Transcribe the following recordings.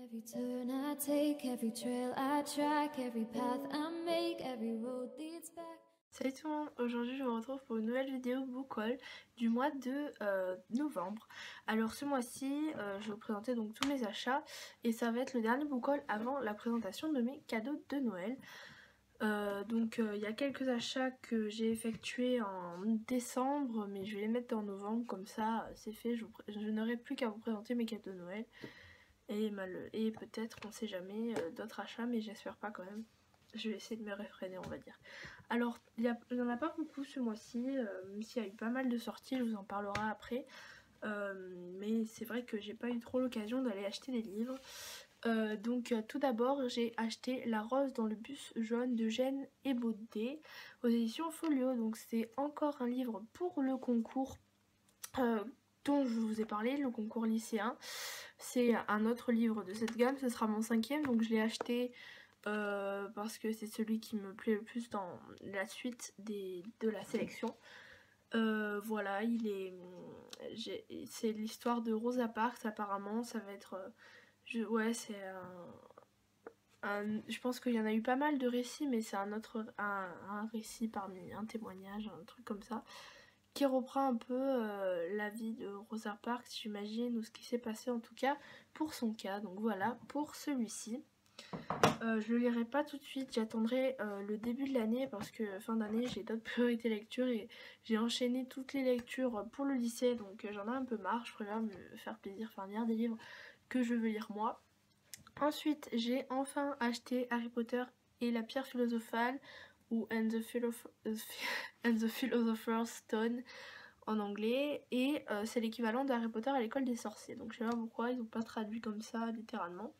Every turn I take, every trail I track, every path I make, every road leads back. Salut tout le monde, aujourd'hui je vous retrouve pour une nouvelle vidéo book haul du mois de novembre. Alors ce mois-ci, je vais vous présenter donc tous mes achats et ça va être le dernier book haul avant la présentation de mes cadeaux de Noël. Il y a quelques achats que j'ai effectués en décembre, mais je vais les mettre en novembre, comme ça c'est fait, je n'aurai plus qu'à vous présenter mes cadeaux de Noël. Et peut-être, on sait jamais, d'autres achats, mais j'espère pas quand même. Je vais essayer de me réfréner, on va dire. Alors, il n'y en a pas beaucoup ce mois-ci, même s'il y a eu pas mal de sorties, je vous en parlerai après. Mais c'est vrai que j'ai pas eu trop l'occasion d'aller acheter des livres. Tout d'abord, j'ai acheté La Rose dans le bus jaune de Gênes et Baudet aux éditions Folio. Donc c'est encore un livre pour le concours dont je vous ai parlé, le concours lycéen. C'est un autre livre de cette gamme, ce sera mon 5e, donc je l'ai acheté parce que c'est celui qui me plaît le plus dans la suite de la sélection. Voilà, c'est l'histoire de Rosa Parks apparemment, ça va être... ouais, c'est je pense qu'il y en a eu pas mal de récits, mais c'est un récit parmi un témoignage, un truc comme ça, qui reprend un peu la vie de Rosa Parks, j'imagine, ou ce qui s'est passé en tout cas pour son cas. Donc voilà, pour celui-ci. Je le lirai pas tout de suite, j'attendrai le début de l'année parce que fin d'année j'ai d'autres priorités lecture et j'ai enchaîné toutes les lectures pour le lycée, donc j'en ai un peu marre, je préfère me faire plaisir, faire lire des livres que je veux lire moi. Ensuite, j'ai enfin acheté Harry Potter et la pierre philosophale, ou And the Philosopher's Stone en anglais, et c'est l'équivalent de Harry Potter à l'école des sorciers, donc je sais pas pourquoi ils n'ont pas traduit comme ça littéralement.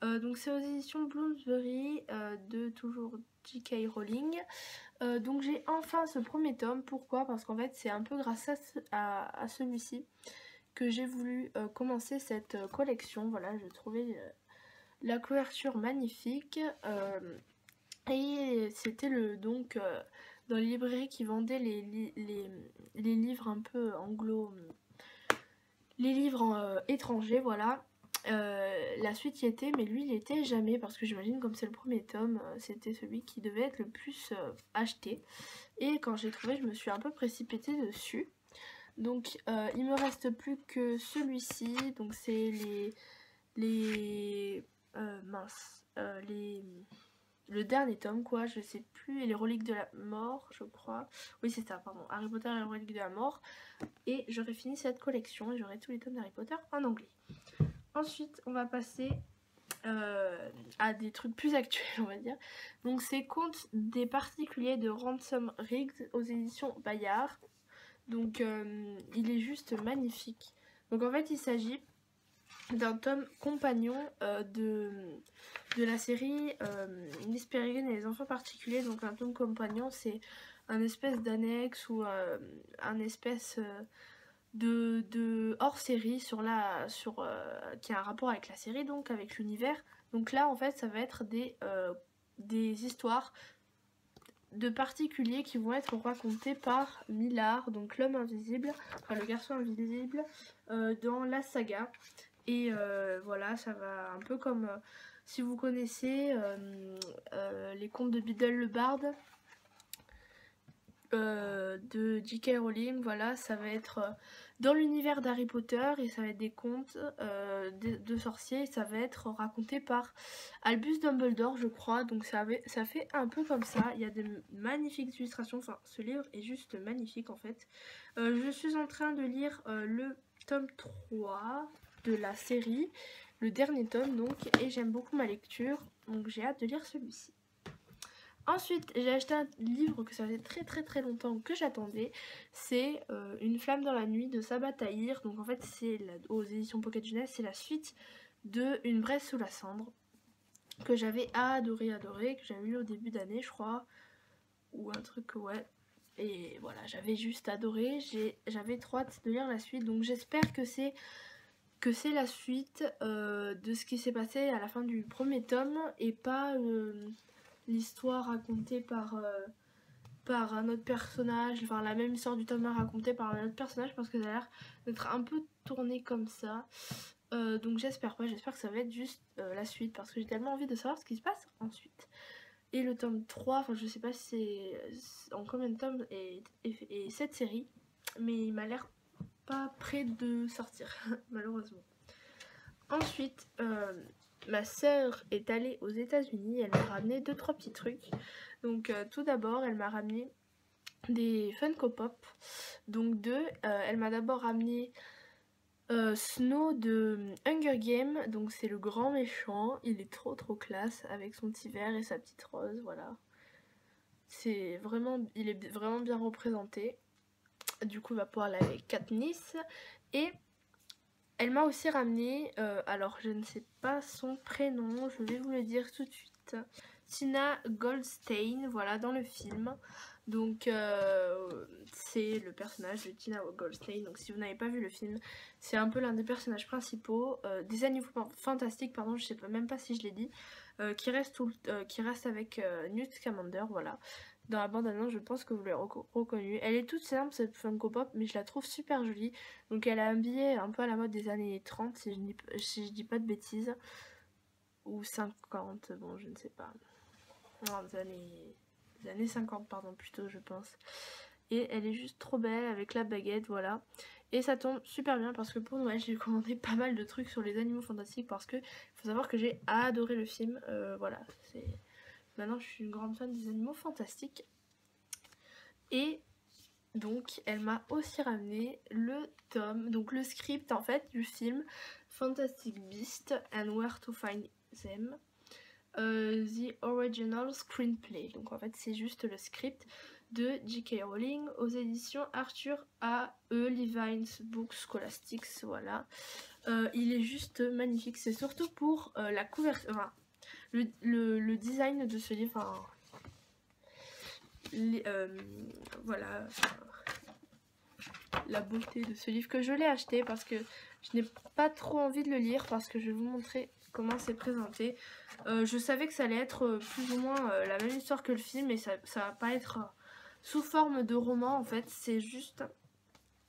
Donc c'est aux éditions Bloomsbury de toujours J.K. Rowling. Donc j'ai enfin ce premier tome. Pourquoi? Parce qu'en fait c'est un peu grâce à celui-ci que j'ai voulu commencer cette collection. Voilà, je trouvais la couverture magnifique et c'était dans les librairies qui vendaient les livres un peu anglo, les livres étrangers, voilà. La suite y était, mais lui il était jamais, parce que j'imagine comme c'est le premier tome, c'était celui qui devait être le plus acheté. Et quand j'ai trouvé, je me suis un peu précipitée dessus. Donc il me reste plus que celui-ci, donc c'est le dernier tome quoi, je sais plus, et les reliques de la mort, je crois. Oui c'est ça, pardon, Harry Potter et les reliques de la mort. Et j'aurai fini cette collection et j'aurai tous les tomes d'Harry Potter en anglais. Ensuite, on va passer à des trucs plus actuels, on va dire. Donc, c'est Contes des particuliers de Ransom Riggs aux éditions Bayard. Donc, il est juste magnifique. Donc, en fait, il s'agit d'un tome compagnon de la série Miss Peregrine et les enfants particuliers. Donc, un tome compagnon, c'est un espèce d'annexe ou un espèce... de hors-série qui a un rapport avec la série, donc avec l'univers. Donc là en fait ça va être des histoires de particuliers qui vont être racontées par Millard, donc l'homme invisible, enfin le garçon invisible, dans la saga. Et voilà, ça va un peu comme si vous connaissez les contes de Biddle le Bard de J.K. Rowling. Voilà, ça va être dans l'univers d'Harry Potter et ça va être des contes de sorciers, et ça va être raconté par Albus Dumbledore je crois, donc ça fait un peu comme ça. Il y a de magnifiques illustrations, enfin ce livre est juste magnifique en fait. Je suis en train de lire le tome 3 de la série, le dernier tome donc, et j'aime beaucoup ma lecture, donc j'ai hâte de lire celui-ci. Ensuite, j'ai acheté un livre que ça faisait très longtemps que j'attendais. C'est Une flamme dans la nuit de Sabaa Tahir. Donc en fait, c'est aux éditions Pocket Jeunesse, c'est la suite de Une braise sous la cendre, que j'avais adoré, que j'avais lu au début d'année, je crois. Ou un truc, ouais. Et voilà, j'avais juste adoré. J'avais trop hâte de lire la suite. Donc j'espère que c'est la suite de ce qui s'est passé à la fin du premier tome et pas l'histoire racontée par un autre personnage, enfin la même histoire du tome 1 racontée par un autre personnage, parce que ça a l'air d'être un peu tourné comme ça. Donc j'espère pas, j'espère que ça va être juste la suite parce que j'ai tellement envie de savoir ce qui se passe ensuite. Et le tome 3, enfin je sais pas si c'est en combien de tomes est cette série, mais il m'a l'air pas près de sortir, malheureusement. Ensuite, ma sœur est allée aux États-Unis, elle m'a ramené 2-3 petits trucs. Donc tout d'abord, elle m'a ramené des Funko Pop. Donc elle m'a d'abord ramené Snow de Hunger Games, donc c'est le grand méchant, il est trop classe avec son petit vert et sa petite rose, voilà. Il est vraiment bien représenté. Du coup, il va pouvoir aller avec Katniss. Et elle m'a aussi ramené, alors je ne sais pas son prénom, je vais vous le dire tout de suite. Tina Goldstein, voilà, dans le film. Donc c'est le personnage de Tina Goldstein. Donc si vous n'avez pas vu le film, c'est un peu l'un des personnages principaux des Animaux Fantastiques, pardon, je sais même pas si je l'ai dit, qui reste avec Newt Scamander, voilà. Dans la bande-annonce, je pense que vous l'avez reconnue. Elle est toute simple cette Funko Pop, mais je la trouve super jolie. Donc elle a un billet un peu à la mode des années 30, si je dis pas de bêtises. Ou 50, bon je ne sais pas. Non, des années 50 pardon plutôt je pense. Et elle est juste trop belle avec la baguette, voilà. Et ça tombe super bien parce que pour Noël j'ai commandé pas mal de trucs sur les Animaux Fantastiques parce que faut savoir que j'ai adoré le film, voilà. Maintenant je suis une grande fan des Animaux Fantastiques. Et donc elle m'a aussi ramené donc le script en fait du film Fantastic Beasts and Where to Find Them. The Original Screenplay. Donc en fait c'est juste le script de J.K. Rowling aux éditions Arthur A. E. Levine's Books Scholastics, voilà. Il est juste magnifique, c'est surtout pour la couverture, enfin, le design de ce livre, enfin, voilà, la beauté de ce livre que je l'ai acheté parce que je n'ai pas trop envie de le lire parce que je vais vous montrer comment c'est présenté. Je savais que ça allait être plus ou moins la même histoire que le film et ça va pas être sous forme de roman en fait, c'est juste...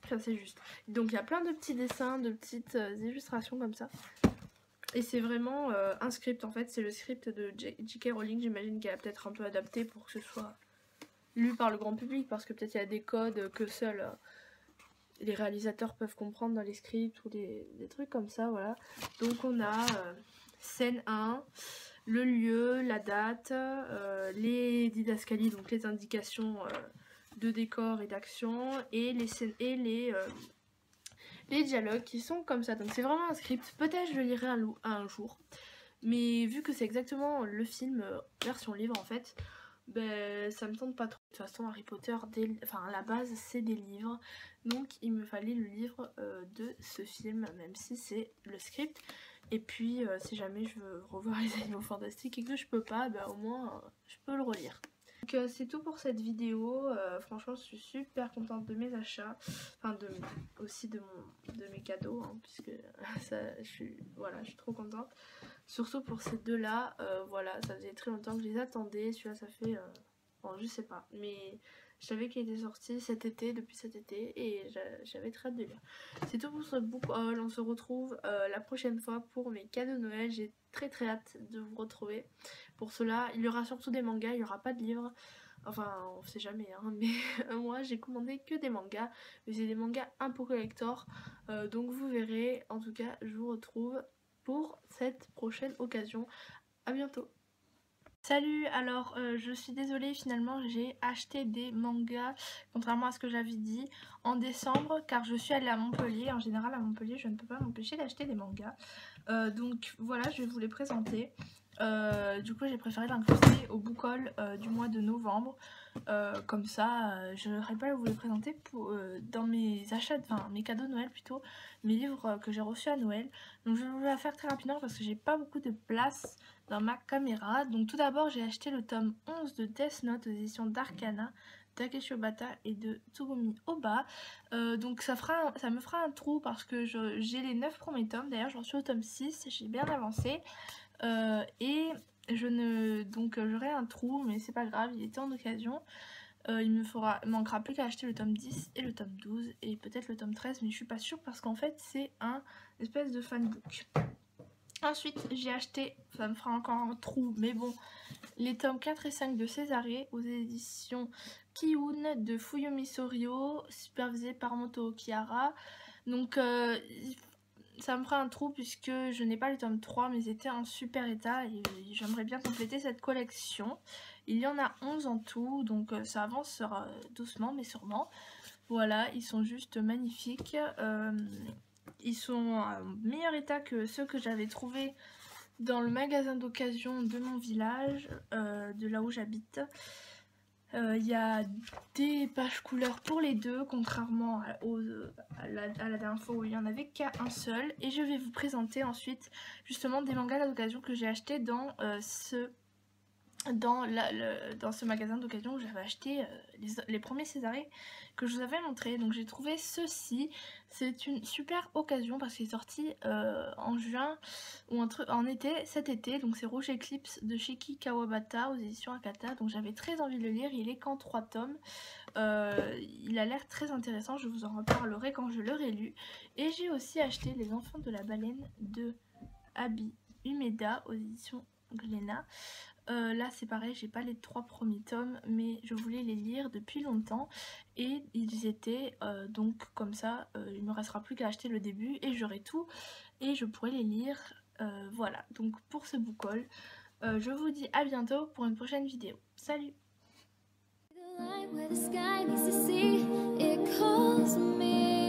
Enfin c'est juste. Donc il y a plein de petits dessins, de petites illustrations comme ça. Et c'est vraiment un script en fait, c'est le script de J.K. Rowling, j'imagine qu'elle a peut-être un peu adapté pour que ce soit lu par le grand public parce que peut-être il y a des codes que seuls... les réalisateurs peuvent comprendre dans les scripts ou des trucs comme ça, voilà. Donc on a scène 1, le lieu, la date, les didascalies, donc les indications de décor et d'action, et les scènes et les dialogues qui sont comme ça. Donc c'est vraiment un script, peut-être je le lirai un jour, mais vu que c'est exactement le film version livre en fait, ben, ça me tente pas trop. De toute façon Harry Potter, enfin à la base c'est des livres, donc il me fallait le livre de ce film, même si c'est le script. Et puis si jamais je veux revoir les Animaux Fantastiques et que je peux pas, ben, au moins je peux le relire. Donc c'est tout pour cette vidéo, franchement je suis super contente de mes achats, enfin aussi de mes cadeaux, hein, puisque je suis trop contente. Surtout pour ces deux là, voilà, ça faisait très longtemps que je les attendais, celui-là ça fait, bon je sais pas, mais je savais qu'il était sorti depuis cet été, et j'avais très hâte de lire. C'est tout pour ce book haul, on se retrouve la prochaine fois pour mes cadeaux de Noël, j'ai très hâte de vous retrouver. Pour cela, il y aura surtout des mangas, il n'y aura pas de livres, enfin on sait jamais, hein, mais moi j'ai commandé que des mangas, mais c'est des mangas un peu collector, donc vous verrez, en tout cas je vous retrouve pour cette prochaine occasion. À bientôt. Salut, alors je suis désolée, finalement j'ai acheté des mangas, contrairement à ce que j'avais dit, en décembre, car je suis allée à Montpellier. En général à Montpellier je ne peux pas m'empêcher d'acheter des mangas, donc voilà, je vais vous les présenter. Du coup j'ai préféré l'incruster au book haul du mois de novembre, comme ça je n'aurais pas à vous les présenter dans mes achats, enfin mes cadeaux de Noël plutôt, mes livres que j'ai reçus à Noël. Donc je vais vous la faire très rapidement parce que j'ai pas beaucoup de place dans ma caméra. Donc tout d'abord j'ai acheté le tome 11 de Death Note aux éditions d'Arcana, Takeshi Obata et de Tsugumi Oba. Donc ça me fera un trou parce que j'ai les 9 premiers tomes. D'ailleurs j'en suis au tome 6, j'ai bien avancé. Et j'aurai un trou, mais c'est pas grave, il était en occasion. Il manquera plus qu'à acheter le tome 10 et le tome 12 et peut-être le tome 13, mais je suis pas sûre parce qu'en fait c'est un espèce de fanbook. Ensuite j'ai acheté, ça me fera encore un trou, mais bon, les tomes 4 et 5 de Césarée aux éditions Kiun de Fuyumi Sorio, supervisé par Moto Okihara. Donc ça me fera un trou puisque je n'ai pas le tome 3, mais ils étaient en super état et j'aimerais bien compléter cette collection. Il y en a 11 en tout, donc ça avance doucement mais sûrement. Voilà, ils sont juste magnifiques. Ils sont en meilleur état que ceux que j'avais trouvés dans le magasin d'occasion de mon village, de là où j'habite. Il y a des pages couleurs pour les deux, contrairement à la dernière fois où il n'y en avait qu'un seul. Et je vais vous présenter ensuite justement des mangas d'occasion que j'ai achetés dans ce magasin d'occasion où j'avais acheté les premiers Césarées que je vous avais montré. Donc j'ai trouvé ceci, c'est une super occasion parce qu'il est sorti en juin ou en été, cet été. Donc c'est Rouge Eclipse de Shiki Kawabata aux éditions Akata. Donc j'avais très envie de le lire, il est qu'en 3 tomes. Il a l'air très intéressant, je vous en reparlerai quand je l'aurai lu. Et j'ai aussi acheté Les Enfants de la Baleine de Abi Umeda aux éditions Glénat. Là c'est pareil, j'ai pas les 3 premiers tomes, mais je voulais les lire depuis longtemps et ils étaient donc comme ça, il me restera plus qu'à acheter le début et j'aurai tout et je pourrai les lire. Voilà, donc pour ce book haul, je vous dis à bientôt pour une prochaine vidéo. Salut! Where the sky needs to see, it calls me.